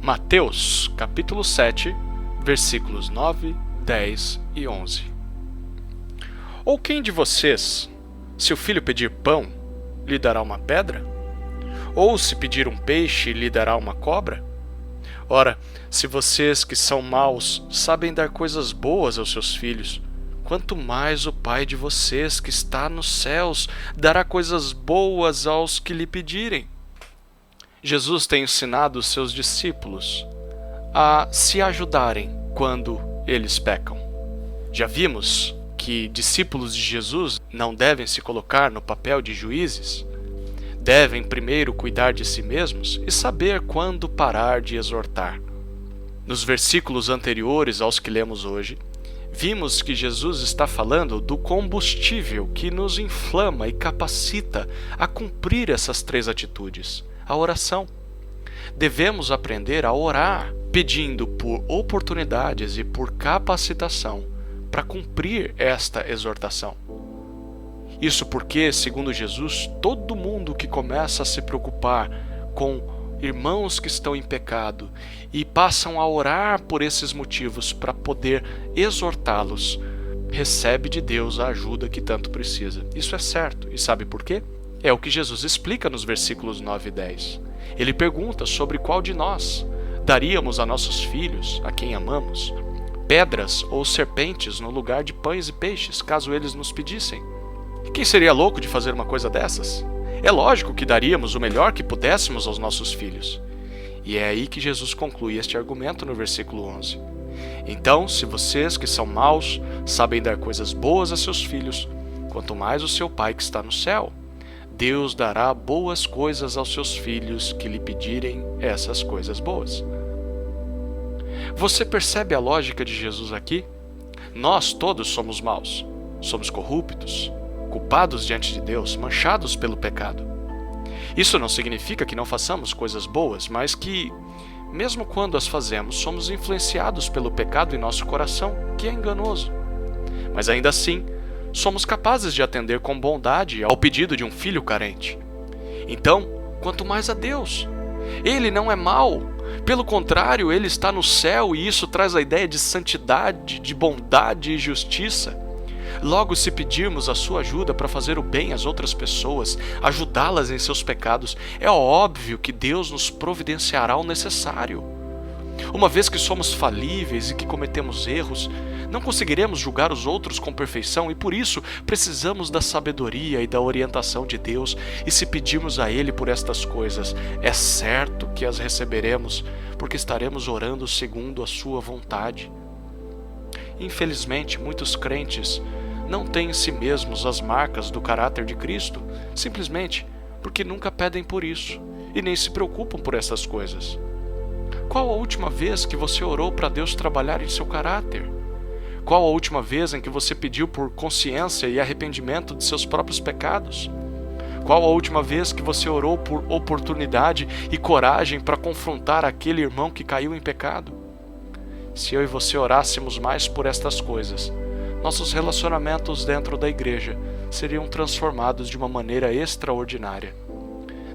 Mateus, capítulo 7, versículos 9, 10 e 11. Ou quem de vocês, se o filho pedir pão, lhe dará uma pedra? Ou se pedir um peixe, lhe dará uma cobra? Ora, se vocês que são maus sabem dar coisas boas aos seus filhos, quanto mais o Pai de vocês que está nos céus dará coisas boas aos que lhe pedirem. Jesus tem ensinado os seus discípulos a se ajudarem quando eles pecam. Já vimos que discípulos de Jesus não devem se colocar no papel de juízes, devem primeiro cuidar de si mesmos e saber quando parar de exortar. Nos versículos anteriores aos que lemos hoje, vimos que Jesus está falando do combustível que nos inflama e capacita a cumprir essas três atitudes: a oração. Devemos aprender a orar, pedindo por oportunidades e por capacitação para cumprir esta exortação. Isso porque, segundo Jesus, todo mundo que começa a se preocupar com irmãos que estão em pecado e passam a orar por esses motivos para poder exortá-los, recebe de Deus a ajuda que tanto precisa. Isso é certo. E sabe por quê? É o que Jesus explica nos versículos 9 e 10. Ele pergunta sobre qual de nós daríamos a nossos filhos, a quem amamos, pedras ou serpentes no lugar de pães e peixes, caso eles nos pedissem. E quem seria louco de fazer uma coisa dessas? É lógico que daríamos o melhor que pudéssemos aos nossos filhos. E é aí que Jesus conclui este argumento no versículo 11. Então, se vocês que são maus sabem dar coisas boas a seus filhos, quanto mais o seu Pai que está no céu, Deus dará boas coisas aos seus filhos que lhe pedirem essas coisas boas. Você percebe a lógica de Jesus aqui? Nós todos somos maus, somos corruptos, culpados diante de Deus, manchados pelo pecado. Isso não significa que não façamos coisas boas, mas que, mesmo quando as fazemos, somos influenciados pelo pecado em nosso coração, que é enganoso. Mas ainda assim, somos capazes de atender com bondade ao pedido de um filho carente. Então, quanto mais a Deus. Ele não é mau. Pelo contrário, Ele está no céu e isso traz a ideia de santidade, de bondade e justiça. Logo, se pedirmos a sua ajuda para fazer o bem às outras pessoas, ajudá-las em seus pecados, é óbvio que Deus nos providenciará o necessário. Uma vez que somos falíveis e que cometemos erros, não conseguiremos julgar os outros com perfeição e por isso precisamos da sabedoria e da orientação de Deus, e se pedirmos a Ele por estas coisas, é certo que as receberemos, porque estaremos orando segundo a sua vontade. Infelizmente, muitos crentes não têm em si mesmos as marcas do caráter de Cristo, simplesmente porque nunca pedem por isso e nem se preocupam por essas coisas. Qual a última vez que você orou para Deus trabalhar em seu caráter? Qual a última vez em que você pediu por consciência e arrependimento de seus próprios pecados? Qual a última vez que você orou por oportunidade e coragem para confrontar aquele irmão que caiu em pecado? Se eu e você orássemos mais por estas coisas, nossos relacionamentos dentro da igreja seriam transformados de uma maneira extraordinária.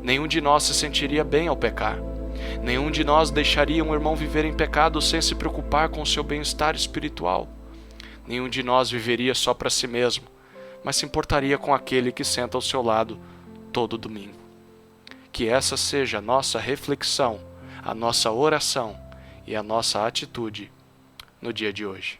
Nenhum de nós se sentiria bem ao pecar. Nenhum de nós deixaria um irmão viver em pecado sem se preocupar com o seu bem-estar espiritual. Nenhum de nós viveria só para si mesmo, mas se importaria com aquele que senta ao seu lado todo domingo. Que essa seja a nossa reflexão, a nossa oração e a nossa atitude no dia de hoje.